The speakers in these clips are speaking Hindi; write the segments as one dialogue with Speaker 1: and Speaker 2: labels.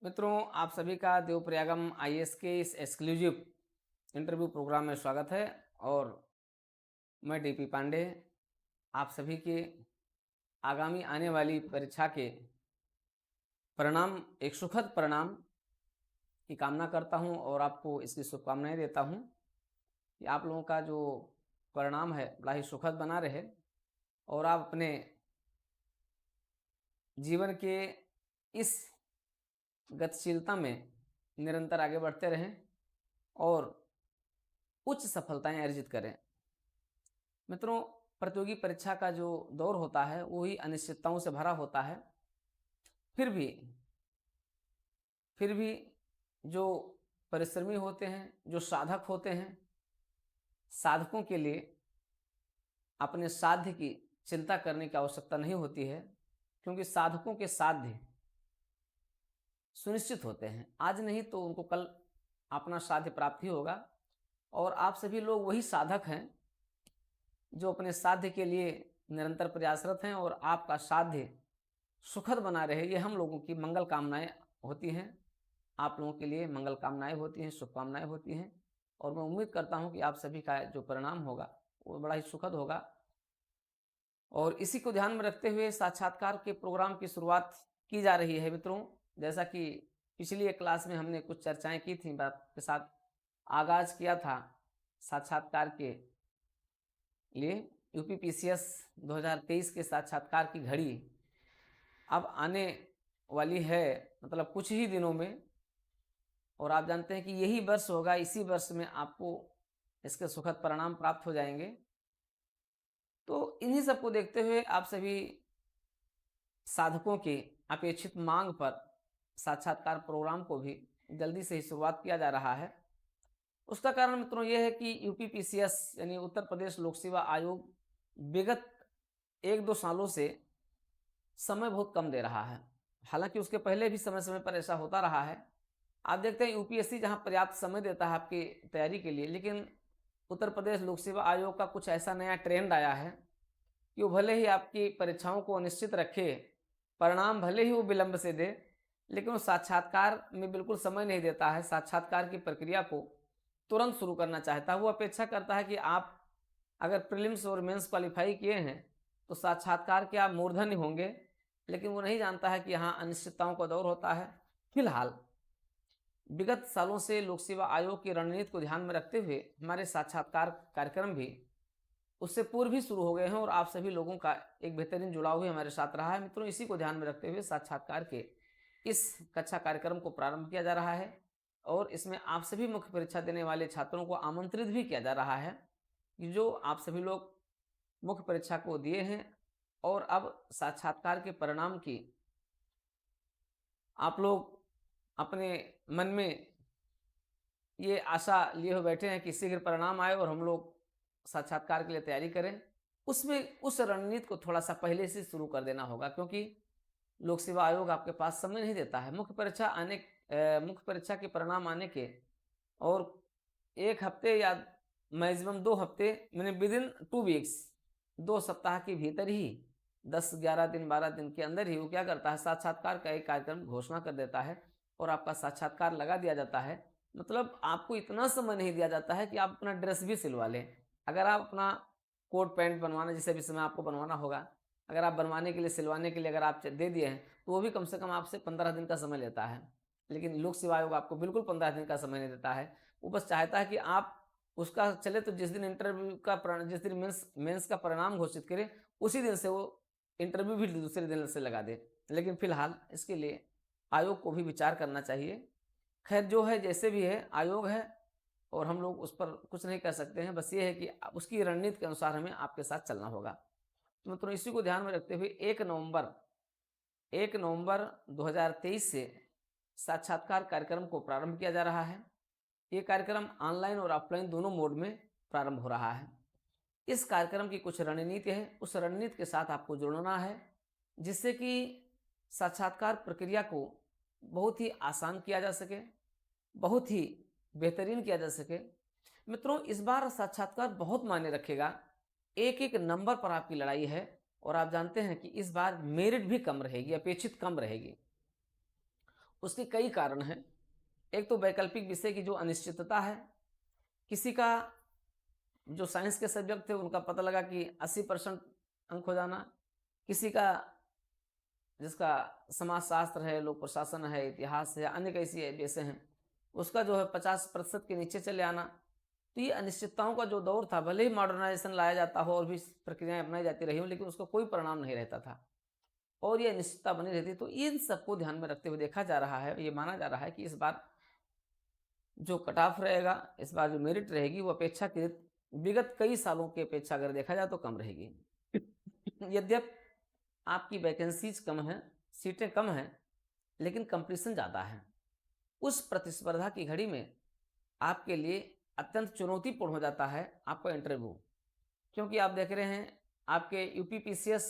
Speaker 1: मित्रों, आप सभी का देवप्रयागम आईएएस के इस एक्सक्लूसिव इंटरव्यू प्रोग्राम में स्वागत है। और मैं डीपी पांडे आप सभी के आगामी आने वाली परीक्षा के परिणाम, एक सुखद परिणाम की कामना करता हूं और आपको इसकी शुभकामनाएं देता हूं कि आप लोगों का जो परिणाम है बड़ा ही सुखद बना रहे और आप अपने जीवन के इस गतिशीलता में निरंतर आगे बढ़ते रहें और उच्च सफलताएं अर्जित करें। मित्रों, प्रतियोगी परीक्षा का जो दौर होता है वो ही अनिश्चितताओं से भरा होता है। फिर भी जो परिश्रमी होते हैं, जो साधक होते हैं, साधकों के लिए अपने साध्य की चिंता करने की आवश्यकता नहीं होती है, क्योंकि साधकों के साध्य सुनिश्चित होते हैं। आज नहीं तो उनको कल अपना साध्य प्राप्त ही होगा। और आप सभी लोग वही साधक हैं जो अपने साध्य के लिए निरंतर प्रयासरत हैं और आपका साध्य सुखद बना रहे, ये हम लोगों की मंगल कामनाएं होती हैं। आप लोगों के लिए मंगल कामनाएं होती हैं, शुभकामनाएं होती हैं और मैं उम्मीद करता हूं कि आप सभी का जो परिणाम होगा वो बड़ा ही सुखद होगा। और इसी को ध्यान में रखते हुए साक्षात्कार के प्रोग्राम की शुरुआत की जा रही है। मित्रों, जैसा कि पिछली एक क्लास में हमने कुछ चर्चाएं की थी, बात के साथ आगाज किया था साक्षात्कार के लिए। यूपीपीसीएस 2023 के साक्षात्कार की घड़ी अब आने वाली है, मतलब कुछ ही दिनों में। और आप जानते हैं कि यही वर्ष होगा, इसी वर्ष में आपको इसके सुखद परिणाम प्राप्त हो जाएंगे। तो इन्हीं सबको देखते हुए आप सभी साधकों की अपेक्षित मांग पर साक्षात्कार प्रोग्राम को भी जल्दी से ही शुरुआत किया जा रहा है। उसका कारण मित्रों यह है कि यूपीपीसीएस यानी उत्तर प्रदेश लोक सेवा आयोग विगत 1-2 सालों से समय बहुत कम दे रहा है। हालांकि उसके पहले भी समय समय पर ऐसा होता रहा है। आप देखते हैं यूपीएससी जहां पर्याप्त समय देता है आपकी तैयारी के लिए, लेकिन उत्तर प्रदेश लोक सेवा आयोग का कुछ ऐसा नया ट्रेंड आया है कि वो भले ही आपकी परीक्षाओं को अनिश्चित रखे, परिणाम भले ही वो विलंब से दे, लेकिन वो साक्षात्कार में बिल्कुल समय नहीं देता है। साक्षात्कार की प्रक्रिया को तुरंत शुरू करना चाहता है। वो अपेक्षा करता है कि आप अगर प्रीलिम्स और मेंस क्वालिफाई किए हैं तो साक्षात्कार के आप मूर्धन्य होंगे, लेकिन वो नहीं जानता है कि यहाँ अनिश्चितताओं का दौर होता है। फिलहाल विगत सालों से लोक सेवा आयोग की रणनीति को ध्यान में रखते हुए हमारे साक्षात्कार कार्यक्रम भी उससे पूर्व ही शुरू हो गए हैं और आप सभी लोगों का एक बेहतरीन जुड़ाव भी हमारे साथ रहा है। मित्रों, इसी को ध्यान में रखते हुए साक्षात्कार के इस कक्षा कार्यक्रम को प्रारंभ किया जा रहा है और इसमें आप सभी मुख्य परीक्षा देने वाले छात्रों को आमंत्रित भी किया जा रहा है कि जो आप सभी लोग मुख्य परीक्षा को दिए हैं और अब साक्षात्कार के परिणाम की आप लोग अपने मन में ये आशा लिए हुए बैठे हैं कि शीघ्र परिणाम आए और हम लोग साक्षात्कार के लिए तैयारी करें, उसमें उस रणनीति को थोड़ा सा पहले से शुरू कर देना होगा, क्योंकि लोक सेवा आयोग आपके पास समय नहीं देता है। मुख्य परीक्षा के परिणाम आने के और 1 हफ्ते या मैक्सिमम 2 हफ्ते, मैंने विद इन 2 वीक्स, 2 सप्ताह के भीतर ही 10-11 दिन 12 दिन के अंदर ही वो क्या करता है, साक्षात्कार का एक कार्यक्रम घोषणा कर देता है और आपका साक्षात्कार लगा दिया जाता है। मतलब आपको इतना समय नहीं दिया जाता है कि आप अपना ड्रेस भी सिलवा लें। अगर आप अपना कोट पैंट बनवाना, जिसे भी समय आपको बनवाना होगा, अगर आप बनवाने के लिए, सिलवाने के लिए अगर आप दे दिए हैं तो वो भी कम से कम आपसे 15 दिन का समय लेता है। लेकिन लोक सेवा आयोग आपको बिल्कुल 15 दिन का समय नहीं देता है। वो बस चाहता है कि आप उसका चले तो जिस दिन इंटरव्यू का, जिस दिन मेंस का परिणाम घोषित करे उसी दिन से वो इंटरव्यू भी दूसरे दिन से लगा दे। लेकिन फिलहाल इसके लिए आयोग को भी विचार करना चाहिए। खैर, जो है जैसे भी है, आयोग है और हम लोग उस पर कुछ नहीं कर सकते हैं। बस ये है कि उसकी रणनीति के अनुसार हमें आपके साथ चलना होगा। तो मित्रों, इसी को ध्यान में रखते हुए 1 नवंबर 2023 से साक्षात्कार कार्यक्रम को प्रारंभ किया जा रहा है। ये कार्यक्रम ऑनलाइन और ऑफलाइन दोनों मोड में प्रारंभ हो रहा है। इस कार्यक्रम की कुछ रणनीति है, उस रणनीति के साथ आपको जुड़ना है, जिससे कि साक्षात्कार प्रक्रिया को बहुत ही आसान किया जा सके, बहुत ही बेहतरीन किया जा सके। मित्रों, इस बार साक्षात्कार बहुत मायने रखेगा। एक एक नंबर पर आपकी लड़ाई है और आप जानते हैं कि इस बार मेरिट भी कम रहेगी, अपेक्षित कम रहेगी। उसके कई कारण हैं। एक तो वैकल्पिक विषय की जो अनिश्चितता है, किसी का जो साइंस के सब्जेक्ट थे उनका पता लगा कि 80% अंक हो जाना, किसी का जिसका समाजशास्त्र है, लोक प्रशासन है, इतिहास है, अन्य कैसी विषय हैं, उसका जो है 50% के नीचे चले आना। तो ये अनिश्चितताओं का जो दौर था, भले ही मॉडर्नाइजेशन लाया जाता हो और भी प्रक्रियाएं अपनाई जाती रही हो, लेकिन उसका कोई परिणाम नहीं रहता था और ये अनिश्चितता बनी रहती। तो इन सबको ध्यान में रखते हुए देखा जा रहा है, ये माना जा रहा है कि इस बार जो कट ऑफ रहेगा, इस बार जो मेरिट रहेगी वो अपेक्षाकृत विगत कई सालों की अपेक्षा अगर देखा जाए तो कम रहेगी। यद्यप आपकी वैकेंसीज कम है, सीटें कम हैं, लेकिन कंपटीशन ज़्यादा है। उस प्रतिस्पर्धा की घड़ी में आपके लिए अत्यंत चुनौतीपूर्ण हो जाता है आपका इंटरव्यू, क्योंकि आप देख रहे हैं आपके यूपीपीसीएस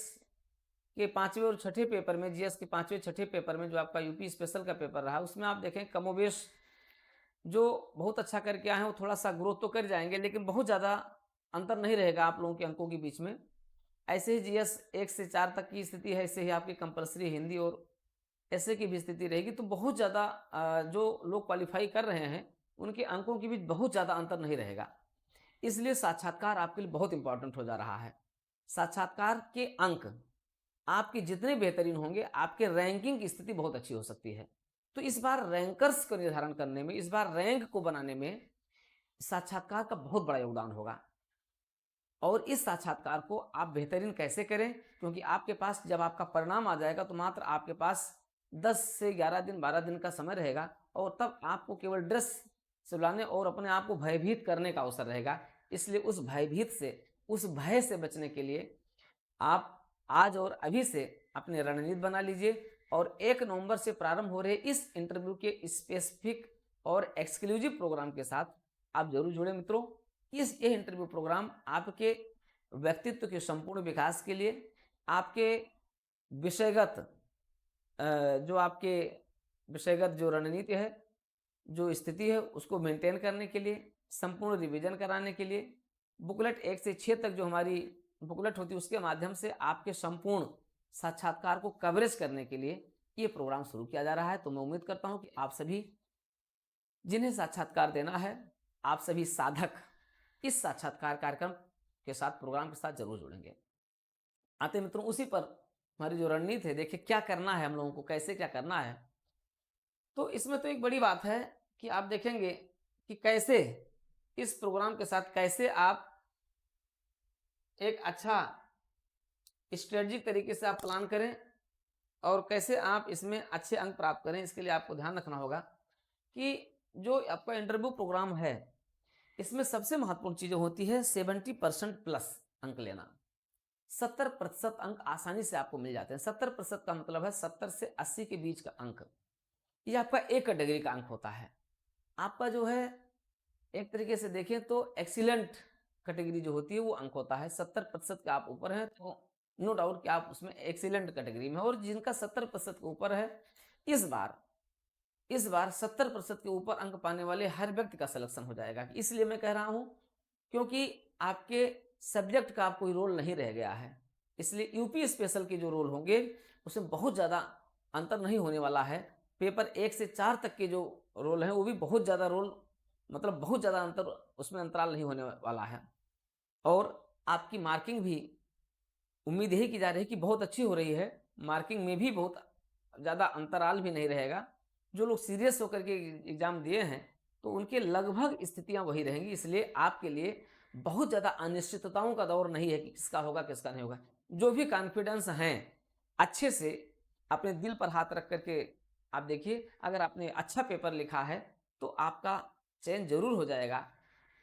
Speaker 1: के 5वें और 6ठे पेपर में, जीएस के 5वें 6ठे पेपर में जो आपका यूपी स्पेशल का पेपर रहा, उसमें आप देखें कमोबेश जो बहुत अच्छा करके आए हैं वो थोड़ा सा ग्रोथ तो कर जाएंगे, लेकिन बहुत ज़्यादा अंतर नहीं रहेगा आप लोगों के अंकों के बीच में। ऐसे ही जीएस 1 से 4 तक की स्थिति है, ऐसे ही आपकी कंपलसरी हिंदी और ऐसे की भी स्थिति रहेगी। तो बहुत ज़्यादा जो लोग क्वालिफाई कर रहे हैं उनके अंकों के बीच बहुत ज़्यादा अंतर नहीं रहेगा। इसलिए साक्षात्कार आपके लिए बहुत इंपॉर्टेंट हो जा रहा है। साक्षात्कार के अंक आपके जितने बेहतरीन होंगे, आपके रैंकिंग की स्थिति बहुत अच्छी हो सकती है। तो इस बार रैंकर्स को निर्धारण करने में, इस बार रैंक को बनाने में साक्षात्कार का बहुत बड़ा योगदान होगा। और इस साक्षात्कार को आप बेहतरीन कैसे करें, क्योंकि आपके पास जब आपका परिणाम आ जाएगा तो मात्र आपके पास 10 से 11 दिन 12 दिन का समय रहेगा, और तब आपको केवल ड्रेस सिलाने और अपने आप को भयभीत करने का अवसर रहेगा। इसलिए उस भयभीत से, उस भय से बचने के लिए आप आज और अभी से अपनी रणनीति बना लीजिए और 1 नवंबर से प्रारंभ हो रहे इस इंटरव्यू के स्पेसिफिक और एक्सक्लूसिव प्रोग्राम के साथ आप जरूर जुड़े मित्रों। ये इंटरव्यू प्रोग्राम आपके व्यक्तित्व के संपूर्ण विकास के लिए, आपके विषयगत जो आपके विषयगत जो रणनीति है, जो स्थिति है, उसको मेंटेन करने के लिए, संपूर्ण रिवीजन कराने के लिए, बुकलेट 1 से 6 तक जो हमारी बुकलेट होती है उसके माध्यम से आपके संपूर्ण साक्षात्कार को कवरेज करने के लिए ये प्रोग्राम शुरू किया जा रहा है। तो मैं उम्मीद करता हूं कि आप सभी जिन्हें साक्षात्कार देना है, आप सभी साधक इस साक्षात्कार कार्यक्रम के साथ, प्रोग्राम के साथ जरूर जुड़ेंगे। आते मित्रों उसी पर हमारी जो रणनीति है, देखिए क्या करना है हम लोगों को, कैसे क्या करना है। तो इसमें तो एक बड़ी बात है कि आप देखेंगे कि कैसे इस प्रोग्राम के साथ कैसे आप एक अच्छा स्ट्रेटजिक तरीके से आप प्लान करें और कैसे आप इसमें अच्छे अंक प्राप्त करें। इसके लिए आपको ध्यान रखना होगा कि जो आपका इंटरव्यू प्रोग्राम है, इसमें सबसे महत्वपूर्ण चीज़ें होती है 70% प्लस अंक लेना। 70% अंक आसानी से आपको मिल जाते हैं। 70% का मतलब है 70 से 80 के बीच का अंक, ये आपका एक कैटेगरी का अंक होता है। आपका जो है एक तरीके से देखें तो एक्सीलेंट कैटेगरी जो होती है वो अंक होता है। 70% के आप ऊपर हैं तो नो डाउट कि आप उसमें एक्सीलेंट कैटेगरी में। और जिनका 70% के ऊपर है, इस बार 70% के ऊपर अंक पाने वाले हर व्यक्ति का सिलेक्शन हो जाएगा। इसलिए मैं कह रहा हूं क्योंकि आपके सब्जेक्ट का कोई रोल नहीं रह गया है। इसलिए यूपी स्पेशल के जो रोल होंगे उसमें बहुत ज़्यादा अंतर नहीं होने वाला है। पेपर 1 से 4 तक के जो रोल हैं वो भी बहुत ज़्यादा रोल, मतलब बहुत ज़्यादा अंतर, उसमें अंतराल नहीं होने वाला है। और आपकी मार्किंग भी उम्मीद यही की जा रही है कि बहुत अच्छी हो रही है। मार्किंग में भी बहुत ज़्यादा अंतराल भी नहीं रहेगा। जो लोग सीरियस होकर के एग्ज़ाम दिए हैं तो उनके लगभग स्थितियां वही रहेंगी। इसलिए आपके लिए बहुत ज़्यादा अनिश्चितताओं का दौर नहीं है कि किसका होगा किसका नहीं होगा। जो भी कॉन्फिडेंस हैं, अच्छे से अपने दिल पर हाथ रख करके आप देखिए, अगर आपने अच्छा पेपर लिखा है तो आपका चयन जरूर हो जाएगा।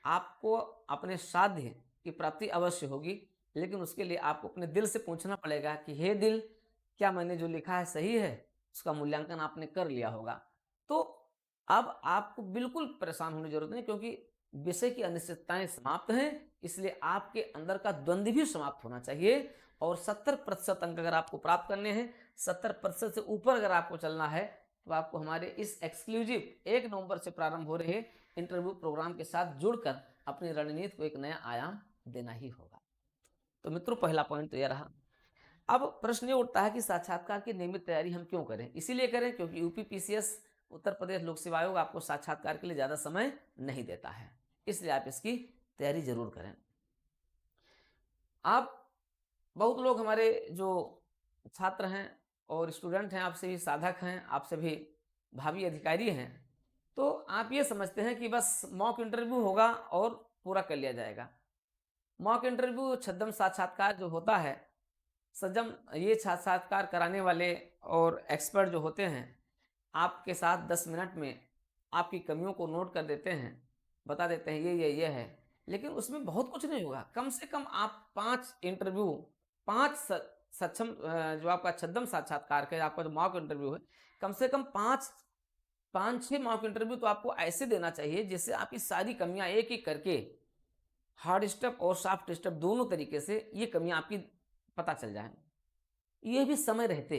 Speaker 1: आपको अपने साध्य की प्राप्ति अवश्य होगी, लेकिन उसके लिए आपको अपने दिल से पूछना पड़ेगा कि हे दिल, क्या मैंने जो लिखा है सही है? उसका मूल्यांकन आपने कर लिया होगा। तो अब आपको बिल्कुल परेशान होने की जरूरत नहीं, क्योंकि विषय की अनिश्चितताएं समाप्त हैं। इसलिए आपके अंदर का द्वंद्व भी समाप्त होना चाहिए। और 70% अंक अगर आपको प्राप्त करने हैं, 70% से ऊपर अगर आपको चलना है, तो आपको हमारे इस एक्सक्लूसिव 1 नवंबर से प्रारंभ हो रहे इंटरव्यू प्रोग्राम के साथ जुड़कर अपनी रणनीति को एक नया आयाम देना ही होगा। तो मित्रों, पहला पॉइंट तो यह रहा। अब प्रश्न ये उठता है कि साक्षात्कार की नियमित तैयारी हम क्यों करें? इसीलिए करें क्योंकि यूपी पीसीएस उत्तर प्रदेश लोक सेवा आयोग आपको साक्षात्कार के लिए ज़्यादा समय नहीं देता है, इसलिए आप इसकी तैयारी जरूर करें। आप बहुत लोग हमारे जो छात्र हैं और स्टूडेंट हैं, आपसे भी साधक हैं, आपसे भी भावी अधिकारी हैं, तो आप ये समझते हैं कि बस मॉक इंटरव्यू होगा और पूरा कर लिया जाएगा। मॉक इंटरव्यू छद्म साक्षात्कार जो होता है, सजम ये साक्षात्कार कराने वाले और एक्सपर्ट जो होते हैं आपके साथ 10 मिनट में आपकी कमियों को नोट कर देते हैं, बता देते हैं ये है, लेकिन उसमें बहुत कुछ नहीं होगा। कम से कम आप 5 इंटरव्यू, 5 सक्षम जो आपका छद्म साक्षात्कार का आपका जो मॉक इंटरव्यू है, कम से कम 5-6 मॉक इंटरव्यू तो आपको ऐसे देना चाहिए जिससे आपकी सारी कमियां एक एक करके हार्ड स्टेप और सॉफ्ट स्टेप दोनों तरीके से ये कमियां आपकी पता चल जाए। ये भी समय रहते,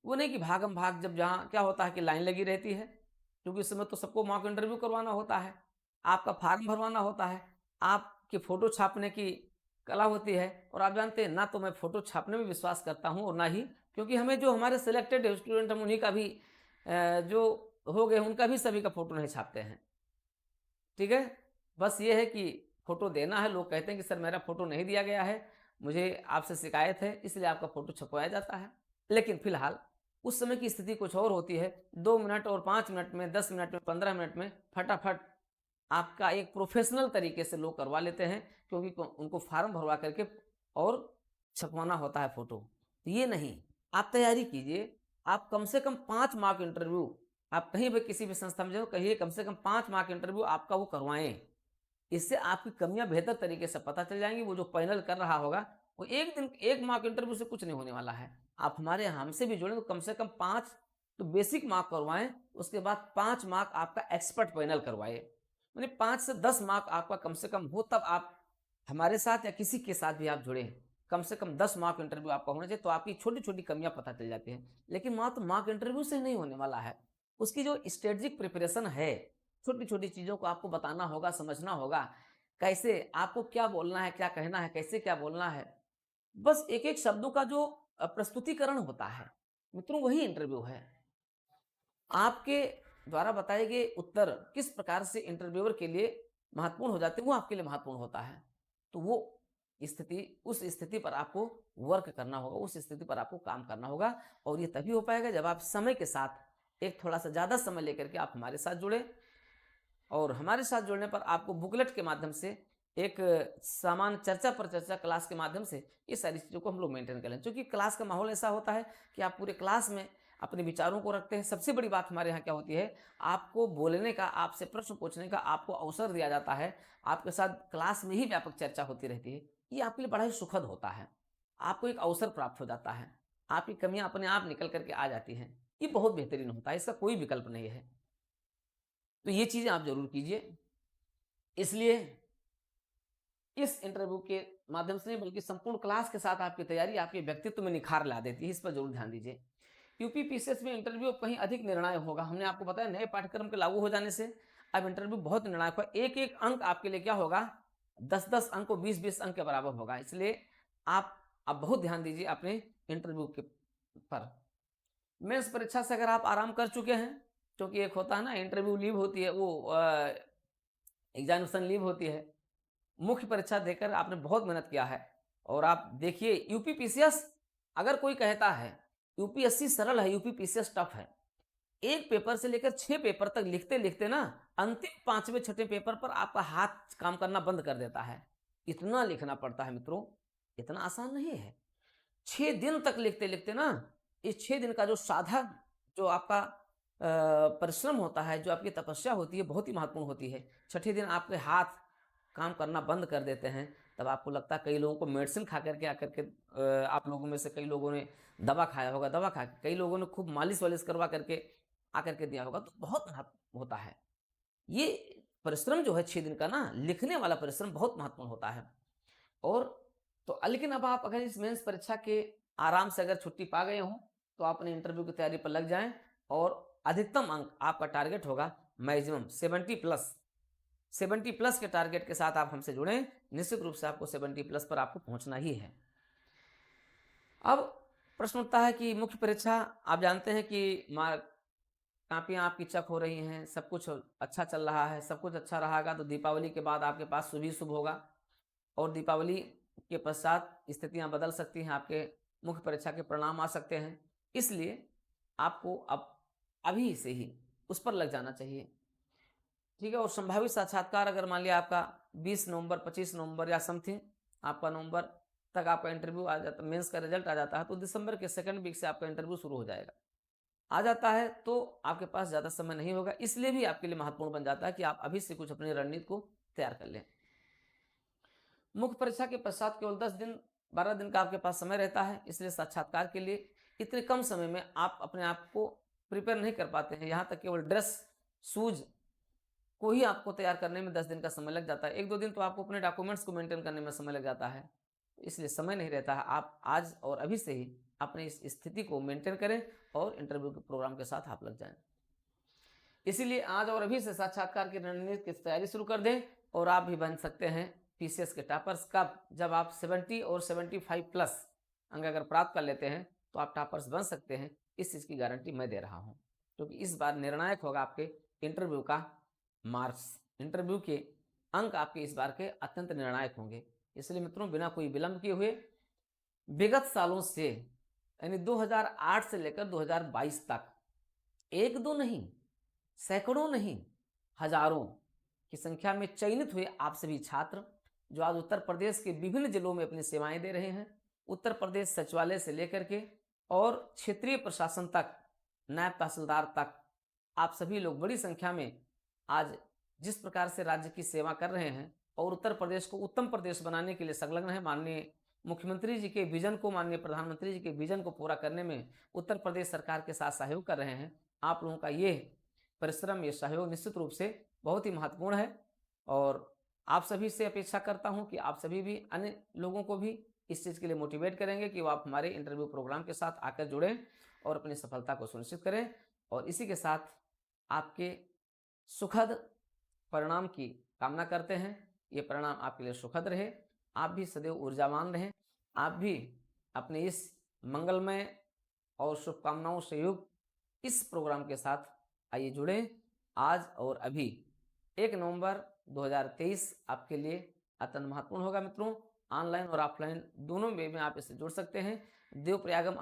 Speaker 1: वो नहीं कि भागम भाग, जब जहाँ क्या होता है कि लाइन लगी रहती है, क्योंकि इस समय तो सबको मॉक इंटरव्यू करवाना होता है, आपका फार्म भरवाना होता है, आपकी फ़ोटो छापने की कला होती है। और आप जानते हैं ना, तो मैं फ़ोटो छापने में विश्वास करता हूँ और ना ही, क्योंकि हमें जो हमारे सिलेक्टेड स्टूडेंट हम उन्हीं का भी जो हो गए उनका भी सभी का फ़ोटो नहीं छापते हैं। ठीक है, बस ये है कि फ़ोटो देना है। लोग कहते हैं कि सर मेरा फ़ोटो नहीं दिया गया है, मुझे आपसे शिकायत है, इसलिए आपका फ़ोटो छपवाया जाता है। लेकिन फिलहाल उस समय की स्थिति कुछ और होती है। 2 मिनट और 5 मिनट में, 10 मिनट में, 15 मिनट में फटाफट आपका एक प्रोफेशनल तरीके से लोग करवा लेते हैं, क्योंकि उनको फार्म भरवा करके और छपवाना होता है फ़ोटो। तो ये नहीं, आप तैयारी कीजिए। आप कम से कम 5 मॉक इंटरव्यू, आप कहीं भी किसी भी संस्था में जाओ, कहिए कम से कम 5 मॉक इंटरव्यू आपका वो करवाएं। इससे आपकी कमियां बेहतर तरीके से पता चल जाएंगी। वो जो पैनल कर रहा होगा, वो एक दिन एक मॉक इंटरव्यू से कुछ नहीं होने वाला है। आप हमारे हमसे भी जुड़े तो कम से कम 5 तो बेसिक मार्क करवाएं, उसके बाद 5 मार्क आपका एक्सपर्ट पैनल करवाए, यानी 5 से 10 मार्क आपका कम से कम हो, तब आप हमारे साथ या किसी के साथ भी आप जुड़े। कम से कम 10 मार्क इंटरव्यू आपका होना चाहिए, तो आपकी छोटी छोटी कमियां पता चल जाती हैं। लेकिन मात्र मार्क इंटरव्यू से नहीं होने वाला है, उसकी जो स्ट्रेटेजिक प्रिपरेशन है, छोटी छोटी चीज़ों को आपको बताना होगा, समझना होगा, कैसे आपको क्या बोलना है, क्या कहना है, कैसे क्या बोलना है। बस एक एक शब्दों का जो प्रस्तुतिकरण होता है मित्रों, वही इंटरव्यू है। आपके द्वारा बताए गए उत्तर किस प्रकार से इंटरव्यूअर के लिए महत्वपूर्ण हो जाते हैं, वो आपके लिए महत्वपूर्ण होता है। तो वो स्थिति, उस स्थिति पर आपको वर्क करना होगा, उस स्थिति पर आपको काम करना होगा। और ये तभी हो पाएगा जब आप समय के साथ एक थोड़ा सा ज़्यादा समय लेकर के आप हमारे साथ जुड़े। और हमारे साथ जुड़ने पर आपको बुकलेट के माध्यम से, एक सामान्य चर्चा पर चर्चा क्लास के माध्यम से ये सारी चीज़ों को हम लोग मेंटेन करें। क्योंकि क्लास का माहौल ऐसा होता है कि आप पूरे क्लास में अपने विचारों को रखते हैं। सबसे बड़ी बात हमारे यहाँ क्या होती है, आपको बोलने का, आपसे प्रश्न पूछने का आपको अवसर दिया जाता है। आपके साथ क्लास में ही व्यापक चर्चा होती रहती है। ये आपके लिए बड़ा ही सुखद होता है। आपको एक अवसर प्राप्त हो जाता है, आपकी कमियां अपने आप निकल करके आ जाती हैं। ये बहुत बेहतरीन होता है, इसका कोई विकल्प नहीं है। तो ये चीज़ें आप जरूर कीजिए। इसलिए इस इंटरव्यू के माध्यम से नहीं, बल्कि संपूर्ण क्लास के साथ आपकी तैयारी आपके व्यक्तित्व में निखार ला देती है। इस पर जरूर ध्यान दीजिए। यूपी पीसीएस में इंटरव्यू कहीं अधिक निर्णायक होगा। हमने आपको बताया, नए पाठ्यक्रम के लागू हो जाने से अब इंटरव्यू बहुत निर्णायक होगा। एक एक अंक आपके लिए क्या होगा, 10-10 अंक को 20-20 अंक के बराबर होगा। इसलिए आप अब बहुत ध्यान दीजिए अपने इंटरव्यू के पर। मेंस परीक्षा से अगर आप आराम कर चुके हैं, क्योंकि एक होता है ना इंटरव्यू लीव होती है, वो एग्जामिनेशन लीव होती है। मुख्य परीक्षा देकर आपने बहुत मेहनत किया है। और आप देखिए यूपी पीसीएस, अगर कोई कहता है यूपीएससी सरल है, यूपी पीसीएस टफ है, एक पेपर से लेकर 6 पेपर तक लिखते लिखते ना, अंतिम 5वें 6ठे पेपर पर आपका हाथ काम करना बंद कर देता है। इतना लिखना पड़ता है मित्रों, इतना आसान नहीं है। 6 दिन तक लिखते लिखते ना, इस 6 दिन का जो साधन, जो आपका परिश्रम होता है, जो आपकी तपस्या होती है, बहुत ही महत्वपूर्ण होती है। 6ठे दिन आपके हाथ काम करना बंद कर देते हैं। तब आपको लगता है, कई लोगों को मेडिसिन खा करके आकर के, आप लोगों में से कई लोगों ने दवा खाया होगा, दवा खा के, कई लोगों ने खूब मालिश वालिश करवा करके आकर के दिया होगा। तो बहुत महत्व होता है ये परिश्रम जो है 6 दिन का ना, लिखने वाला परिश्रम बहुत महत्वपूर्ण होता है। और तो लेकिन अब आप अगर इस मेंस परीक्षा के आराम से अगर छुट्टी पा गए हों, तो आप अपने इंटरव्यू की तैयारी पर लग जाएं। और अधिकतम अंक आपका टारगेट होगा मैक्सिमम 70 प्लस के टारगेट के साथ आप हमसे जुड़ें। निश्चित रूप से आपको 70 प्लस पर आपको पहुंचना ही है। अब प्रश्न उठता है कि मुख्य परीक्षा, आप जानते हैं कि कापियाँ आपकी चेक हो रही हैं, सब कुछ अच्छा चल रहा है, सब कुछ अच्छा रहेगा तो दीपावली के बाद आपके पास शुभ ही शुभ होगा और दीपावली के पश्चात स्थितियाँ बदल सकती हैं, आपके मुख्य परीक्षा के परिणाम आ सकते हैं। इसलिए आपको अब अभी से ही उस पर लग जाना चाहिए, ठीक है। और संभावित साक्षात्कार अगर मान लिया आपका 20 नवंबर, 25 नवंबर या समथिंग आपका नवंबर तक आपका इंटरव्यू आ जाता, मेंस का रिजल्ट आ जाता है, तो दिसंबर के सेकंड वीक से आपका इंटरव्यू शुरू हो जाएगा। आ जाता है तो आपके पास ज़्यादा समय नहीं होगा, इसलिए भी आपके लिए महत्वपूर्ण बन जाता है कि आप अभी से कुछ अपनी रणनीति को तैयार कर लें। मुख्य परीक्षा के पश्चात केवल 10 दिन 12 दिन का आपके पास समय रहता है, इसलिए साक्षात्कार के लिए इतने कम समय में आप अपने आप को प्रिपेयर नहीं कर पाते हैं। यहाँ तक केवल ड्रेस, शूज को ही आपको तैयार करने में 10 दिन का समय लग जाता है। 1-2 दिन तो आपको अपने डॉक्यूमेंट्स को मेंटेन करने में समय लग जाता है, इसलिए समय नहीं रहता है। आप आज और अभी से ही अपनी इस स्थिति को मेंटेन करें और इंटरव्यू के प्रोग्राम के साथ आप लग जाएं। इसीलिए आज और अभी से साक्षात्कार की रणनीति की तैयारी शुरू कर दें और आप भी बन सकते हैं पीसीएस के टॉपर्स। कब? जब आप 70 और 75 प्लस अंक अगर प्राप्त कर लेते हैं तो आप टॉपर्स बन सकते हैं। इस चीज़ की गारंटी मैं दे रहा हूं, क्योंकि इस बार निर्णायक होगा आपके इंटरव्यू का मार्क्स। इंटरव्यू के अंक आपके इस बार के अत्यंत निर्णायक होंगे। इसलिए मित्रों, बिना कोई विलंब किए हुए विगत सालों से यानी 2008 से लेकर 2022 तक 1-2 नहीं, सैकड़ों नहीं, हजारों की संख्या में चयनित हुए आप सभी छात्र जो आज उत्तर प्रदेश के विभिन्न जिलों में अपनी सेवाएं दे रहे हैं, उत्तर प्रदेश सचिवालय से लेकर के और क्षेत्रीय प्रशासन तक, नायब तहसीलदार तक, आप सभी लोग बड़ी संख्या में आज जिस प्रकार से राज्य की सेवा कर रहे हैं और उत्तर प्रदेश को उत्तम प्रदेश बनाने के लिए संलग्न है। माननीय मुख्यमंत्री जी के विजन को, माननीय प्रधानमंत्री जी के विजन को पूरा करने में उत्तर प्रदेश सरकार के साथ सहयोग कर रहे हैं। आप लोगों का ये परिश्रम, ये सहयोग निश्चित रूप से बहुत ही महत्वपूर्ण है और आप सभी से अपेक्षा करता हूं कि आप सभी भी अन्य लोगों को भी इस चीज़ के लिए मोटिवेट करेंगे कि वो आप हमारे इंटरव्यू प्रोग्राम के साथ आकर जुड़ें और अपनी सफलता को सुनिश्चित करें। और इसी के साथ आपके सुखद परिणाम की कामना करते हैं। ये परिणाम आपके लिए सुखद रहे, आप भी सदैव ऊर्जावान रहें, आप भी अपने इस मंगलमय और शुभकामनाओं से युक्त इस प्रोग्राम के साथ आइए जुड़ें। आज और अभी 1 नवंबर 2023 आपके लिए अत्यंत महत्वपूर्ण होगा मित्रों। ऑनलाइन और ऑफलाइन दोनों वे में आप इससे जुड़ सकते हैं। देवप्रयागम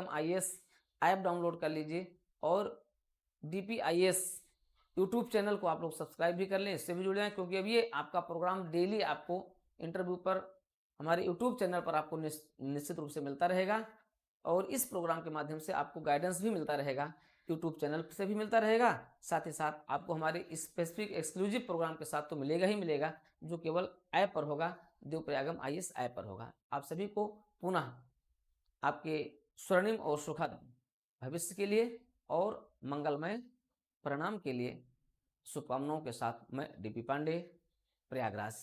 Speaker 1: आईएएस ऐप डाउनलोड कर लीजिए और DPIS यूट्यूब चैनल को आप लोग सब्सक्राइब भी कर लें, इससे भी जुड़ जाएं, क्योंकि अब ये आपका प्रोग्राम डेली आपको इंटरव्यू पर हमारे यूट्यूब चैनल पर आपको निश्चित रूप से मिलता रहेगा और इस प्रोग्राम के माध्यम से आपको गाइडेंस भी मिलता रहेगा, यूट्यूब चैनल से भी मिलता रहेगा। साथ ही साथ आपको हमारे स्पेसिफिक एक्सक्लूसिव प्रोग्राम के साथ तो मिलेगा ही मिलेगा, जो केवल ऐप पर होगा, देवप्रयागम IAS ऐप पर होगा। आप सभी को पुनः आपके स्वर्णिम और सुखद भविष्य के लिए और मंगलमय परिणाम के लिए शुभकामनाओं के साथ मैं DP पांडे, प्रयागराज।